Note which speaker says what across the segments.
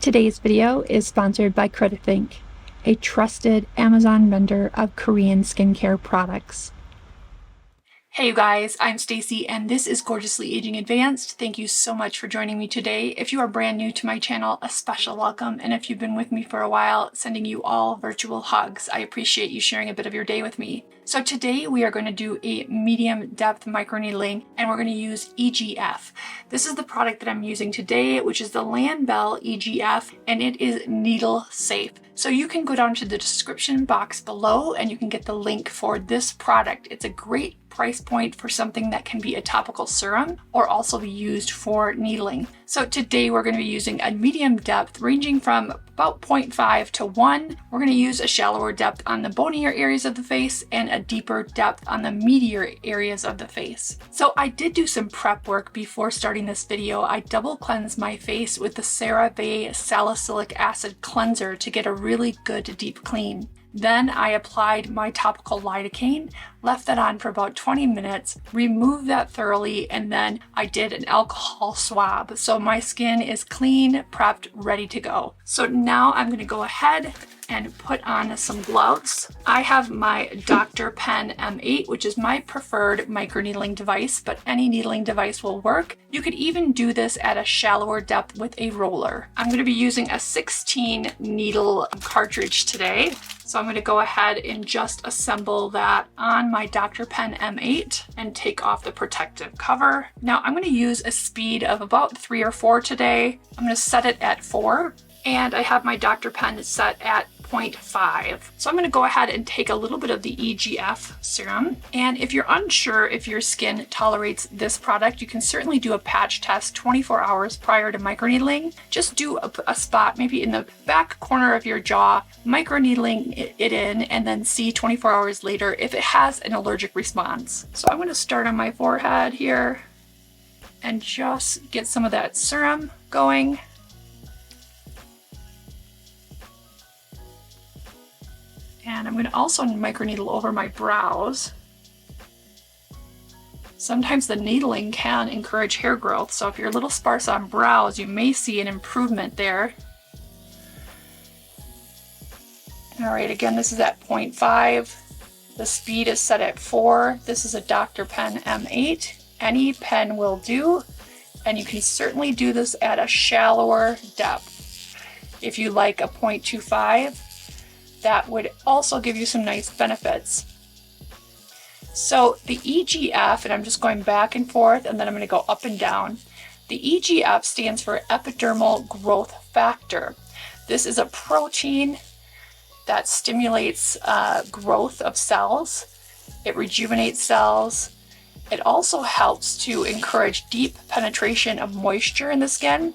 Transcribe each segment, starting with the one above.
Speaker 1: Today's video is sponsored by Critifink, a trusted Amazon vendor of Korean skincare products. Hey you guys, I'm Stacy and this is Gorgeously Aging Advanced. Thank you so much for joining me today. If you are brand new to my channel, a special welcome, and if you've been with me for a while, sending you all virtual hugs. I appreciate you sharing a bit of your day with me. So today we are going to do a medium depth microneedling and we're going to use EGF. This is the product that I'm using today, which is the Landbell EGF, and it is needle safe. So you can go down to the description box below and you can get the link for this product. It's a great price point for something that can be a topical serum or also be used for needling. So today we're going to be using a medium depth ranging from about 0.5 to 1. We're going to use a shallower depth on the bonier areas of the face and a deeper depth on the meatier areas of the face. So I did do some prep work before starting this video. I double cleansed my face with the CeraVe Salicylic Acid Cleanser to get a really good deep clean. Then I applied my topical lidocaine, left that on for about 20 minutes, removed that thoroughly, and then I did an alcohol swab. So my skin is clean, prepped, ready to go. So now I'm going to go ahead and put on some gloves. I have my Dr. Pen M8, which is my preferred microneedling device, but any needling device will work. You could even do this at a shallower depth with a roller. I'm going to be using a 16 needle cartridge today. So I'm going to go ahead and just assemble that on my Dr. Pen M8 and take off the protective cover. Now I'm going to use a speed of about 3 or 4 today. I'm going to set it at 4, and I have my Dr. Pen set at 0.5. So I'm going to go ahead and take a little bit of the EGF serum. And if you're unsure if your skin tolerates this product, you can certainly do a patch test 24 hours prior to microneedling. Just do a spot maybe in the back corner of your jaw, microneedling it in, and then see 24 hours later if it has an allergic response. So I'm going to start on my forehead here and just get some of that serum going. And I'm going to also microneedle over my brows. Sometimes the needling can encourage hair growth, so if you're a little sparse on brows, you may see an improvement there. All right, again, this is at 0.5. The speed is set at 4. This is a Dr. Pen M8. Any pen will do, and you can certainly do this at a shallower depth. If you like a 0.25, that would also give you some nice benefits. So the EGF, and I'm just going back and forth, and then I'm going to go up and down. The EGF stands for epidermal growth factor. This is a protein that stimulates growth of cells. It rejuvenates cells. It also helps to encourage deep penetration of moisture in the skin,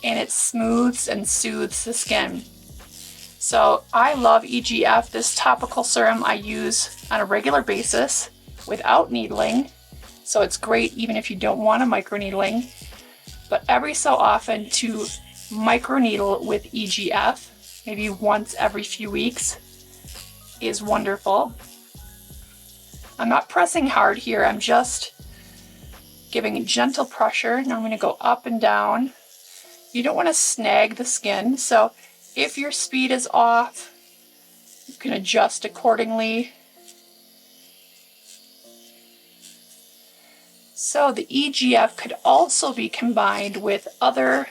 Speaker 1: and it smooths and soothes the skin. So I love EGF. This topical serum I use on a regular basis without needling. So it's great even if you don't want a microneedling. But every so often to microneedle with EGF, maybe once every few weeks, is wonderful. I'm not pressing hard here. I'm just giving a gentle pressure. Now I'm going to go up and down. You don't want to snag the skin. So if your speed is off, you can adjust accordingly. So the EGF could also be combined with other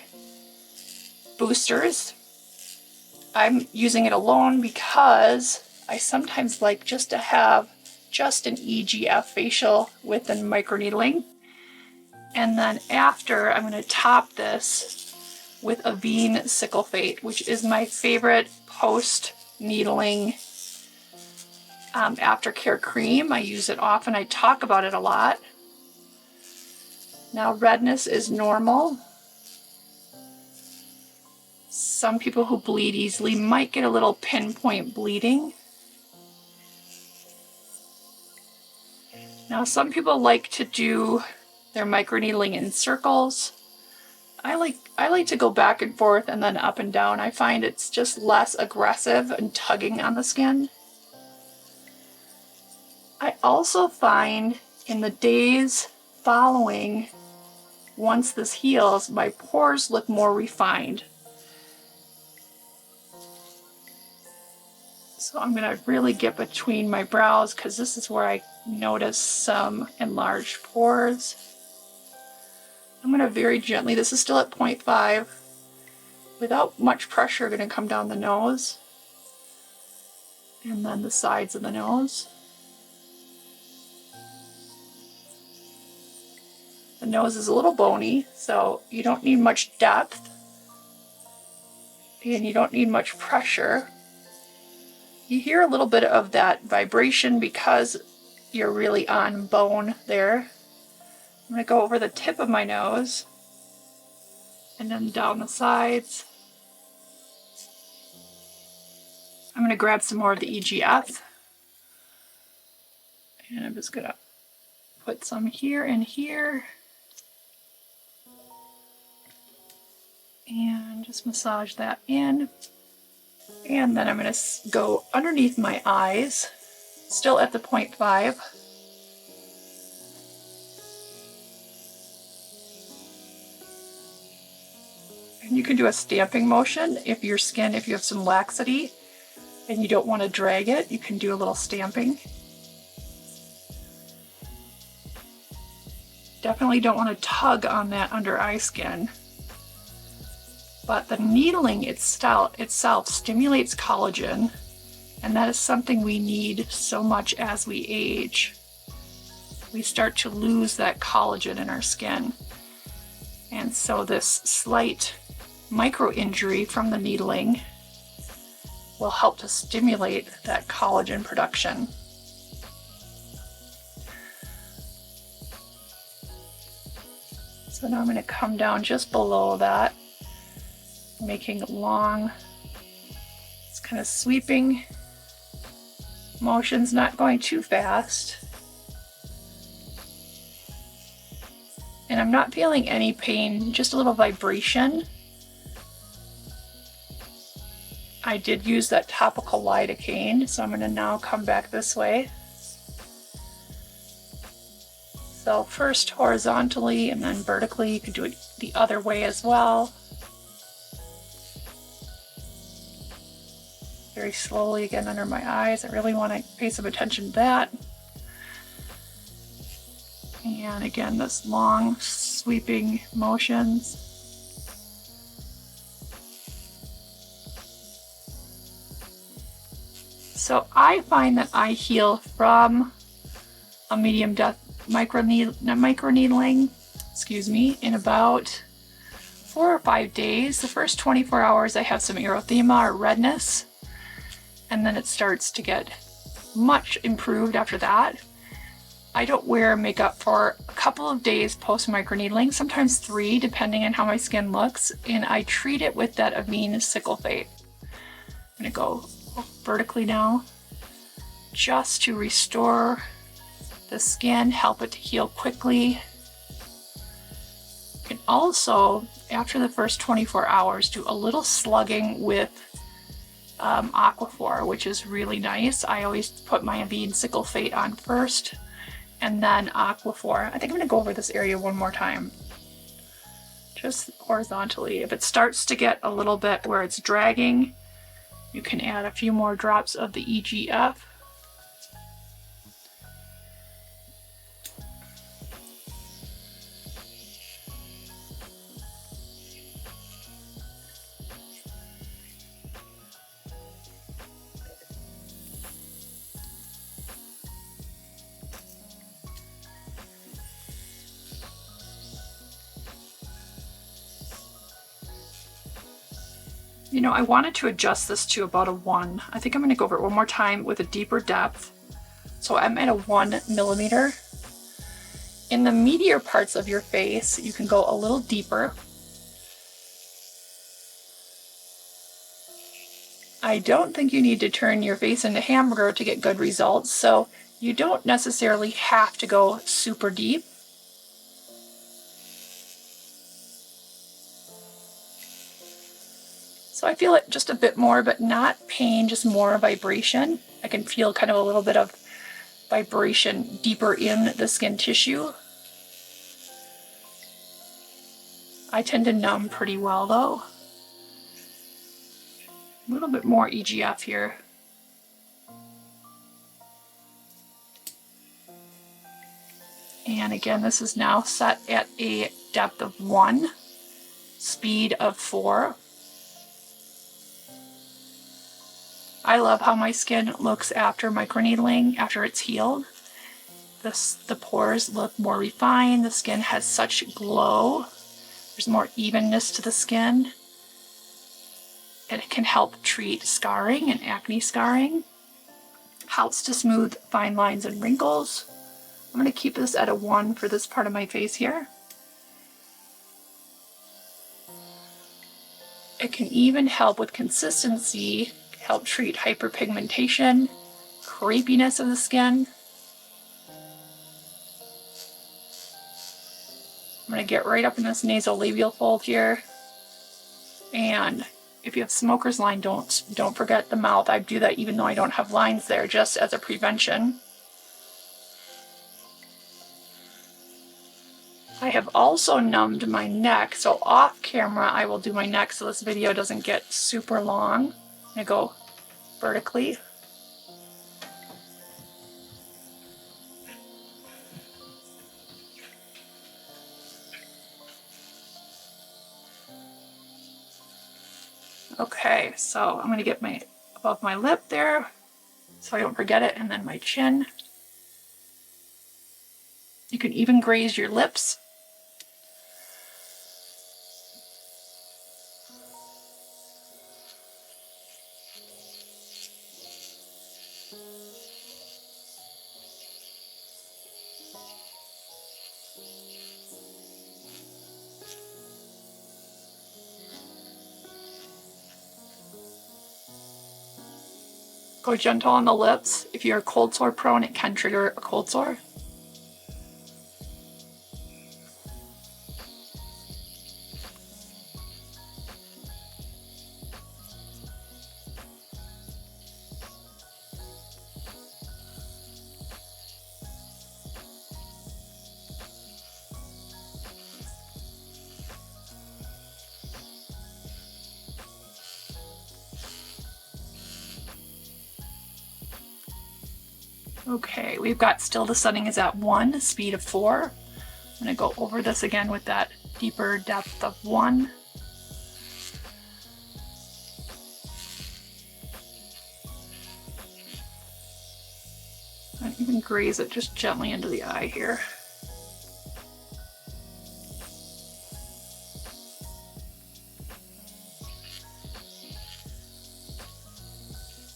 Speaker 1: boosters. I'm using it alone because I sometimes like just to have just an EGF facial with a microneedling. And then after, I'm going to top this with Avene Cyclophat, which is my favorite post-needling aftercare cream. I use it often. I talk about it a lot. Now, redness is normal. Some people who bleed easily might get a little pinpoint bleeding. Now, some people like to do their microneedling in circles. I like to go back and forth and then up and down. I find it's just less aggressive and tugging on the skin. I also find in the days following, once this heals, my pores look more refined. So I'm going to really get between my brows because this is where I notice some enlarged pores. I'm going to very gently, this is still at 0.5, without much pressure, going to come down the nose and then the sides of the nose. The nose is a little bony, so you don't need much depth and you don't need much pressure. You hear a little bit of that vibration because you're really on bone there. I'm going to go over the tip of my nose and then down the sides. I'm going to grab some more of the EGF and I'm just going to put some here and here and just massage that in. And then I'm going to go underneath my eyes, still at the 0.5. And you can do a stamping motion if your skin, if you have some laxity and you don't want to drag it, you can do a little stamping. Definitely don't want to tug on that under eye skin. But the needling itself stimulates collagen, and that is something we need so much as we age. We start to lose that collagen in our skin. And so this slight micro injury from the needling will help to stimulate that collagen production. So now I'm going to come down just below that, making long, it's kind of sweeping motions, not going too fast. And I'm not feeling any pain, just a little vibration. I did use that topical lidocaine, so I'm going to now come back this way. So first horizontally and then vertically. You can do it the other way as well. Very slowly again under my eyes. I really want to pay some attention to that. And again, this long sweeping motions. So I find that I heal from a medium depth microneedling, in about 4 or 5 days. The first 24 hours I have some erythema or redness, and then it starts to get much improved after that. I don't wear makeup for a couple of days post microneedling, sometimes 3 depending on how my skin looks, and I treat it with that Avene Cyclopate. I'm going to go vertically now just to restore the skin, help it to heal quickly. You can also, after the first 24 hours, do a little slugging with Aquaphor, which is really nice. I always put my Avene Cyclopate on first and then Aquaphor. I think I'm going to go over this area one more time, just horizontally. If it starts to get a little bit where it's dragging, you can add a few more drops of the EGF. You know, I wanted to adjust this to about a 1. I think I'm going to go over it one more time with a deeper depth. So I'm at a 1 millimeter. In the meatier parts of your face, you can go a little deeper. I don't think you need to turn your face into hamburger to get good results, so you don't necessarily have to go super deep. So I feel it just a bit more, but not pain, just more vibration. I can feel kind of a little bit of vibration deeper in the skin tissue. I tend to numb pretty well though. A little bit more EGF here. And again, this is now set at a depth of 1, speed of 4. I love how my skin looks after microneedling, after it's healed. The pores look more refined, the skin has such glow, there's more evenness to the skin. It can help treat scarring and acne scarring, helps to smooth fine lines and wrinkles. I'm going to keep this at a 1 for this part of my face here. It can even help with consistency, help treat hyperpigmentation, crepiness of the skin. I'm going to get right up in this nasolabial fold here. And if you have smoker's line, don't forget the mouth. I do that even though I don't have lines there, just as a prevention. I have also numbed my neck, so off camera I will do my neck so this video doesn't get super long. I'm going to go vertically. Okay, so I'm going to get my above my lip there so I don't forget it, and then my chin. You can even graze your lips. Go gentle on the lips. If you're cold sore prone, it can trigger a cold sore. Okay, we've got still the setting is at 1, speed of 4. I'm going to go over this again with that deeper depth of 1. And even graze it just gently into the eye here.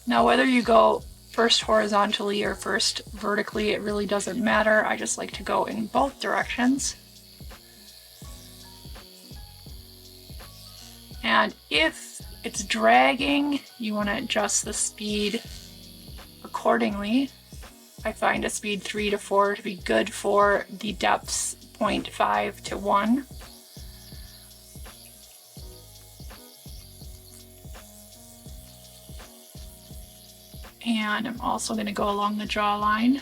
Speaker 1: Now whether you go first horizontally or first vertically, it really doesn't matter. I just like to go in both directions. And if it's dragging, you want to adjust the speed accordingly. I find a speed 3 to 4 to be good for the depths 0.5 to 1. And I'm also going to go along the jawline.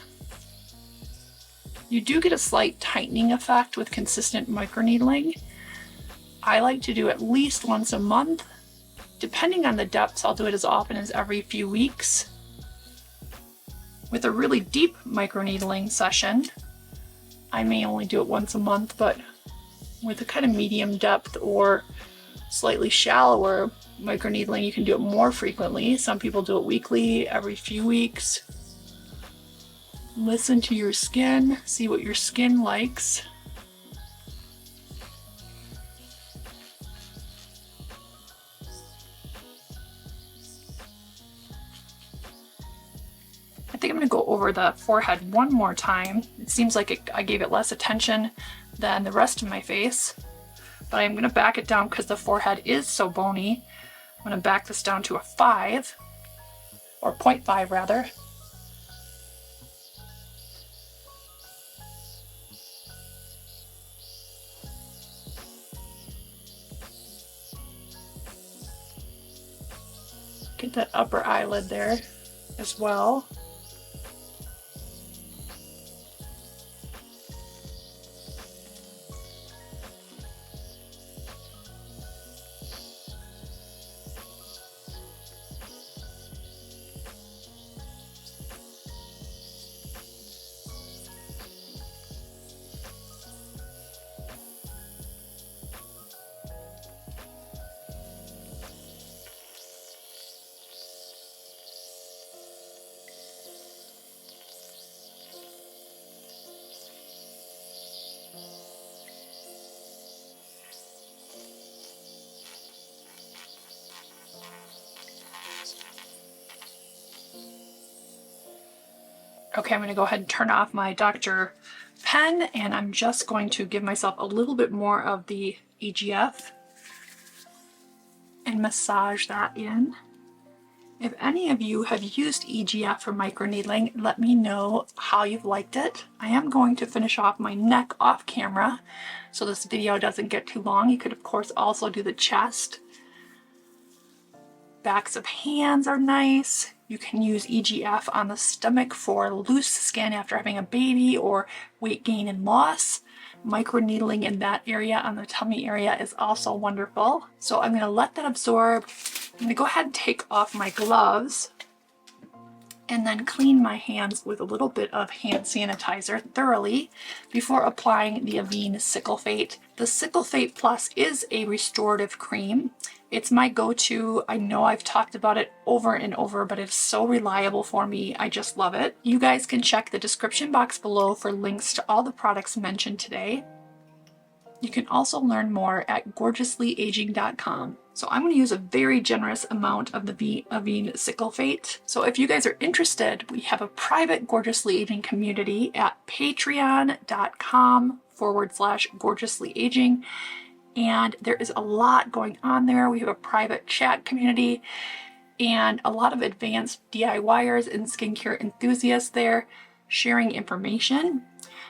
Speaker 1: You do get a slight tightening effect with consistent microneedling. I like to do at least once a month. Depending on the depths, I'll do it as often as every few weeks. With a really deep microneedling session, I may only do it once a month, but with a kind of medium depth or slightly shallower microneedling, you can do it more frequently. Some people do it weekly, every few weeks. Listen to your skin, see what your skin likes. I think I'm going to go over the forehead one more time. It seems like I gave it less attention than the rest of my face, but I'm going to back it down because the forehead is so bony. I'm going to back this down to a 5, or 0.5 rather. Get that upper eyelid there as well. Okay, I'm going to go ahead and turn off my Dr. pen, and I'm just going to give myself a little bit more of the EGF and massage that in. If any of you have used EGF for microneedling, let me know how you've liked it. I am going to finish off my neck off camera, so this video doesn't get too long. You could, of course, also do the chest. Backs of hands are nice. You can use EGF on the stomach for loose skin after having a baby or weight gain and loss. Microneedling in that area on the tummy area is also wonderful. So I'm going to let that absorb. I'm going to go ahead and take off my gloves and then clean my hands with a little bit of hand sanitizer thoroughly before applying the Avene Cyclofate. The Cyclofate Plus is a restorative cream. It's my go-to. I know I've talked about it over and over, but it's so reliable for me. I just love it. You guys can check the description box below for links to all the products mentioned today. You can also learn more at gorgeouslyaging.com. So I'm going to use a very generous amount of the Avene Cyclofate. So if you guys are interested, we have a private Gorgeously Aging community at patreon.com/gorgeouslyaging. And there is a lot going on there. We have a private chat community and a lot of advanced DIYers and skincare enthusiasts there sharing information.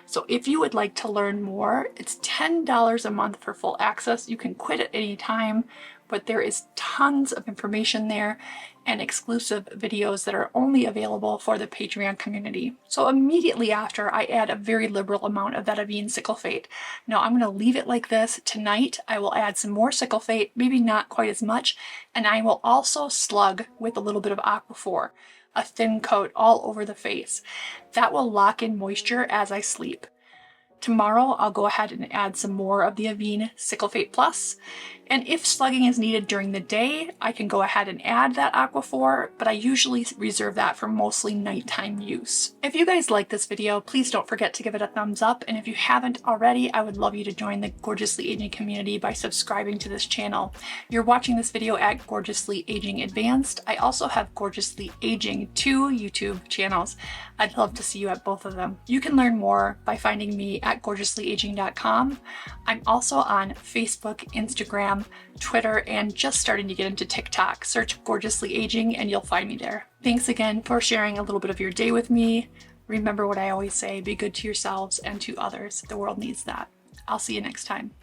Speaker 1: So if you would like to learn more, it's $10 a month for full access. You can quit at any time, but there is tons of information there and exclusive videos that are only available for the Patreon community. So immediately after, I add a very liberal amount of that Avene Cyclofate. Now I'm going to leave it like this. Tonight I will add some more Cyclofate, maybe not quite as much, and I will also slug with a little bit of Aquaphor, a thin coat all over the face. That will lock in moisture as I sleep. Tomorrow I'll go ahead and add some more of the Avene Cyclofate Plus, and if slugging is needed during the day, I can go ahead and add that Aquaphor, but I usually reserve that for mostly nighttime use. If you guys like this video, please don't forget to give it a thumbs up, and if you haven't already, I would love you to join the Gorgeously Aging community by subscribing to this channel. You're watching this video at Gorgeously Aging Advanced. I also have Gorgeously Aging 2 YouTube channels. I'd love to see you at both of them. You can learn more by finding me at gorgeouslyaging.com. I'm also on Facebook, Instagram, Twitter, and just starting to get into TikTok. Search Gorgeously Aging and you'll find me there. Thanks again for sharing a little bit of your day with me. Remember what I always say, be good to yourselves and to others. The world needs that. I'll see you next time.